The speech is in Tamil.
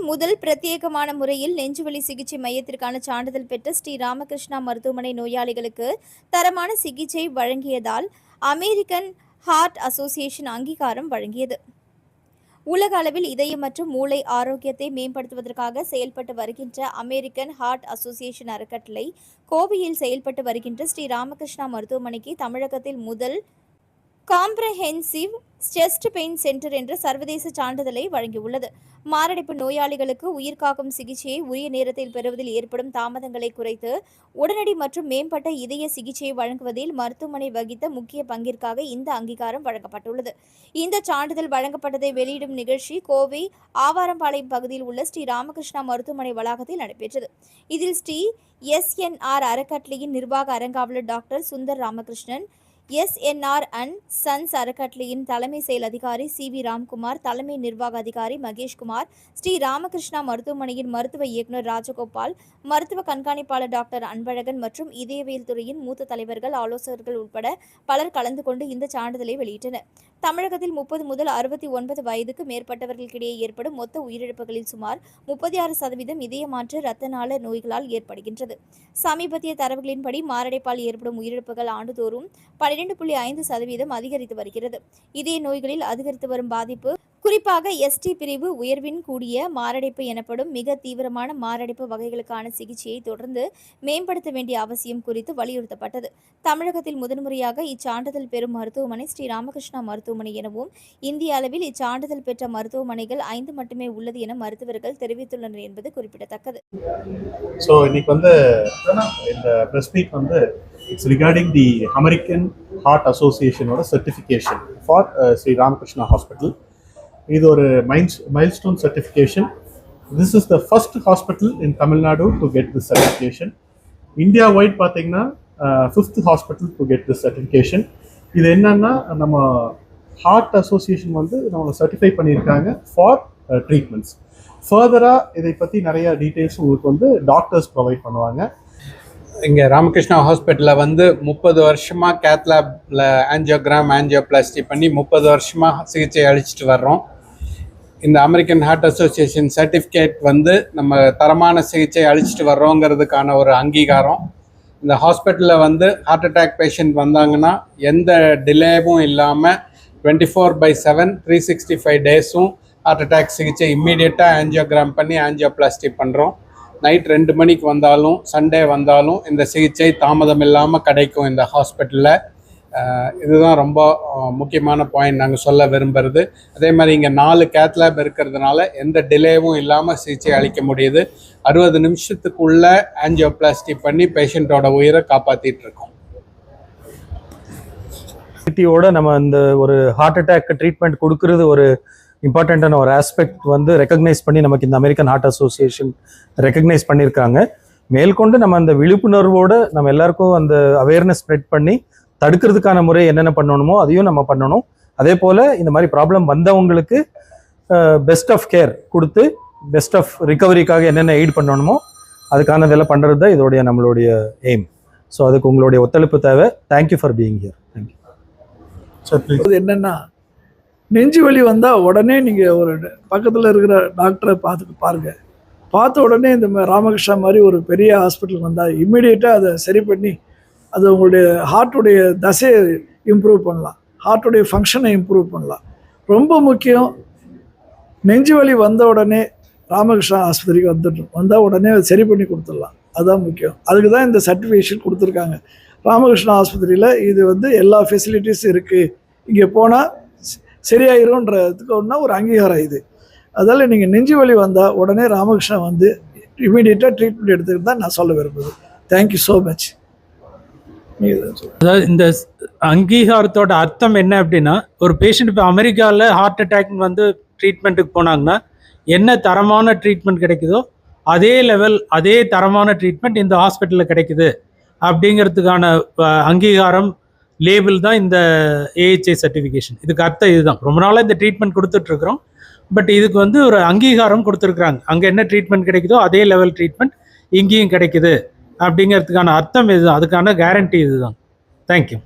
முதல் பிரத்யேகமான முறையில் நெஞ்சுவலி சிகிச்சை மையத்திற்கான சான்றிதழ் பெற்ற ஸ்ரீ ராமகிருஷ்ணா மருத்துவமனை நோயாளிகளுக்கு தரமான சிகிச்சை வழங்கியதால் அமெரிக்கன் ஹார்ட் அசோசியேஷன் அங்கீகாரம் வழங்கியது. உலக அளவில் இதயம் மற்றும் மூளை ஆரோக்கியத்தை மேம்படுத்துவதற்காக செயல்பட்டு வருகின்ற அமெரிக்கன் ஹார்ட் அசோசியேஷன் அறக்கட்டளை கோவையில் செயல்பட்டு வருகின்ற ஸ்ரீ ராமகிருஷ்ணா மருத்துவமனைக்கு தமிழகத்தில் முதல் காம்ப்ரஹென்சிவ் செஸ்ட் பெயின் சென்டர் என்ற சர்வதேச சான்றிதழை வழங்கியுள்ளது. மாரடைப்பு நோயாளிகளுக்கு உயிர்காக்கும் சிகிச்சையை உரிய நேரத்தில் பெறுவதில் ஏற்படும் தாமதங்களை குறைத்து உடனடி மற்றும் மேம்பட்ட இதய சிகிச்சையை வழங்குவதில் மருத்துவமனை வகித்த முக்கிய பங்கிற்காக இந்த அங்கீகாரம் வழங்கப்பட்டுள்ளது. இந்த சான்றிதழ் வழங்கப்பட்டதை வெளியிடும் நிகழ்ச்சி கோவை ஆவாரம்பாளையம் பகுதியில் உள்ள ஸ்ரீ ராமகிருஷ்ணா மருத்துவமனை வளாகத்தில் நடைபெற்றது. இதில் ஸ்ரீ SNR அறக்கட்டளையின் நிர்வாக அரங்காவலர் doctor Sundar Ramakrishnan, SNR and sons அறக்கட்டளையின் தலைமை செயல் அதிகாரி CV ராம்குமார், தலைமை நிர்வாக அதிகாரி மகேஷ்குமார், ஸ்ரீ ராமகிருஷ்ணா மருத்துவமனையின் மருத்துவ இயக்குநர் ராஜகோபால், மருத்துவ கண்காணிப்பாளர் டாக்டர் அன்பழகன் மற்றும் இதயவியல் துறையின் மூத்த தலைவர்கள், ஆலோசகர்கள் உட்பட பலர் கலந்து கொண்டு இந்த சான்றிதழை வெளியிட்டனர். தமிழகத்தில் 30 முதல் 69 வயதுக்கு மேற்பட்டவர்களுக்கிடையே ஏற்படும் மொத்த உயிரிழப்புகளில் சுமார் 36% இதய மாற்று இரத்த நாள நோய்களால் ஏற்படுகின்றது. சமீபத்திய தரவுகளின்படி மாரடைப்பால் ஏற்படும் உயிரிழப்புகள் ஆண்டுதோறும் 12.5% அதிகரித்து வருகிறது. இதய நோய்களில் அதிகரித்து வரும் பாதிப்பு குறிப்பாக ST பிரிவு உயர்வின் கூடிய மாரடைப்பு எனப்படும் மிக தீவிரமான மாரடைப்பு வகைகளுக்கான சிகிச்சையை தொடர்ந்து மேம்படுத்த வேண்டிய அவசியம் குறித்து வலியுறுத்தப்பட்டது. தமிழகத்தில் முதன்முறையாக இச்சான்றிதழ் பெறும் மருத்துவமனை ஸ்ரீ ராமகிருஷ்ணா மருத்துவமனை எனவும் இந்திய அளவில் இச்சான்றிதழ் பெற்ற மருத்துவமனைகள் 5 மட்டுமே உள்ளது என மருத்துவர்கள் தெரிவித்துள்ளனர் என்பது குறிப்பிடத்தக்கது. It's regarding the American Heart Association or certification for Sri Ramakrishna Hospital. This is a milestone certification. This is the first hospital in Tamil Nadu to get this certification. India wide pathina 5th hospital to get this certification. இது என்னன்னா நம்ம ஹார்ட் அசோசியேஷன் வந்து நம்ம சர்டிஃபை பண்ணியிருக்காங்க ஃபார் ட்ரீட்மெண்ட்ஸ். ஃபர்தரா இதை பற்றி நிறைய டீட்டெயில்ஸ் உங்களுக்கு வந்து டாக்டர்ஸ் ப்ரொவைட் பண்ணுவாங்க. இங்கே ராமகிருஷ்ணா ஹாஸ்பிட்டலில் வந்து 30 வருஷமாக கேத்லாபில் ஆஞ்சியோபிளாஸ்டி பண்ணி 30 வருஷமாக சிகிச்சை அளிச்சுட்டு வர்றோம். இந்த அமெரிக்கன் ஹார்ட் அசோசியேஷன் சர்டிஃபிகேட் வந்து நம்ம தரமான சிகிச்சை அளிச்சுட்டு வர்றோங்கிறதுக்கான ஒரு அங்கீகாரம். இந்த ஹாஸ்பிட்டலில் வந்து ஹார்ட் அட்டாக் பேஷண்ட் வந்தாங்கன்னா எந்த டிலேவும் இல்லாமல் 24/7 365 டேஸும் ஹார்ட் அட்டாக் சிகிச்சை இம்மீடியட்டாக ஆஞ்சியோகிராம் பண்ணி ஆஞ்சியோபிளாஸ்டி பண்ணுறோம். நைட் 2 மணிக்கு வந்தாலும் சண்டே வந்தாலும் இந்த சிகிச்சை தாமதம் இல்லாமல் கிடைக்கும் இந்த ஹாஸ்பிட்டலில். இதுதான் ரொம்ப முக்கியமான பாயிண்ட் நாங்கள் சொல்ல விரும்புகிறது. அதே மாதிரி இங்கே 4 கேத்லேப் இருக்கிறதுனால எந்த டிலேவும் இல்லாமல் சிகிச்சை அளிக்க முடியுது. 60 நிமிஷத்துக்குள்ள ஆஞ்சியோபிளாஸ்டி பண்ணி பேஷண்ட்டோட உயிரை காப்பாற்றிட்டு இருக்கோம். சிட்டியோட நம்ம இந்த ஒரு ஹார்ட் அட்டாக் ட்ரீட்மெண்ட் கொடுக்கறது ஒரு இம்பார்ட்டண்ட்டான ஒரு ஆஸ்பெக்ட் வந்து ரெக்கக்னைஸ் பண்ணி நமக்கு இந்த அமெரிக்கன் ஹார்ட் அசோசியேஷன் ரெக்கக்னைஸ் பண்ணியிருக்காங்க. மேற்கொண்டு நம்ம அந்த விழிப்புணர்வோடு நம்ம எல்லாருக்கும் அந்த அவேர்னஸ் ஸ்ப்ரெட் பண்ணி தடுக்கிறதுக்கான முறை என்னென்ன பண்ணணுமோ அதையும் நம்ம பண்ணணும். அதே போல் இந்த மாதிரி ப்ராப்ளம் வந்தவங்களுக்கு பெஸ்ட் ஆஃப் கேர் கொடுத்து பெஸ்ட் ஆஃப் ரிகவரிக்காக என்னென்ன எய்ட் பண்ணணுமோ அதுக்கான இதெல்லாம் பண்ணுறது தான் இதோடைய நம்மளுடைய எய்ம். ஸோ அதுக்கு உங்களுடைய ஒத்துழைப்பு தேவை. Thank you for being here. Thank you sir. என்னென்னா நெஞ்சு வலி வந்தால் உடனே நீங்கள் ஒரு பக்கத்தில் இருக்கிற டாக்டரை பாருங்கள். பார்த்த உடனே இந்த ராமகிருஷ்ணா மாதிரி ஒரு பெரிய ஹாஸ்பிட்டல் வந்தால் இம்மிடியேட்டாக அதை சரி பண்ணி அது உங்களுடைய ஹார்ட்டுடைய தசையை இம்ப்ரூவ் பண்ணலாம், ஹார்ட்டுடைய ஃபங்க்ஷனை இம்ப்ரூவ் பண்ணலாம். ரொம்ப முக்கியம், நெஞ்சு வலி வந்த உடனே ராமகிருஷ்ணா ஆஸ்பத்திரிக்கு வந்தால் உடனே அதை சரி பண்ணி கொடுத்துடலாம். அதுதான் முக்கியம். அதுக்கு தான் இந்த சர்டிஃபிகேஷன் கொடுத்துருக்காங்க. ராமகிருஷ்ணா ஆஸ்பத்திரியில் இது வந்து எல்லா ஃபெசிலிட்டிஸும் இருக்குது, இங்கே போனால் சரியாயிரும்ன்றதுக்கு ஒன்றா ஒரு அங்கீகாரம் இது. அதால் நீங்கள் நெஞ்சு வலி வந்தால் உடனே ராமகிருஷ்ணா வந்து இமீடியட்டாக ட்ரீட்மெண்ட் எடுத்துக்கிட்டு தான் நான் சொல்ல விரும்புகிறேன். Thank you so much. அதாவது இந்த அங்கீகாரத்தோட அர்த்தம் என்ன அப்படின்னா, ஒரு பேஷண்ட் இப்போ அமெரிக்காவில் ஹார்ட் அட்டாக் வந்து ட்ரீட்மெண்ட்டுக்கு போனாங்கன்னா என்ன தரமான ட்ரீட்மெண்ட் கிடைக்குதோ அதே லெவல் அதே தரமான ட்ரீட்மெண்ட் இந்த ஹாஸ்பிட்டலில் கிடைக்குது அப்படிங்கிறதுக்கான அங்கீகாரம் லேபிள் தான் இந்த AHA சர்டிஃபிகேஷன். இதுக்கு அர்த்தம் இதுதான். ரொம்ப நாளாக இந்த ட்ரீட்மெண்ட் கொடுத்துட்ருக்குறோம். பட் இதுக்கு வந்து ஒரு அங்கீகாரம் கொடுத்துருக்குறாங்க. அங்கே என்ன ட்ரீட்மெண்ட் கிடைக்குதோ அதே லெவல் ட்ரீட்மெண்ட் இங்கேயும் கிடைக்குது அப்படிங்கிறதுக்கான அர்த்தம் இதுதான். அதுக்கான கேரண்டி இதுதான். தேங்க்யூ.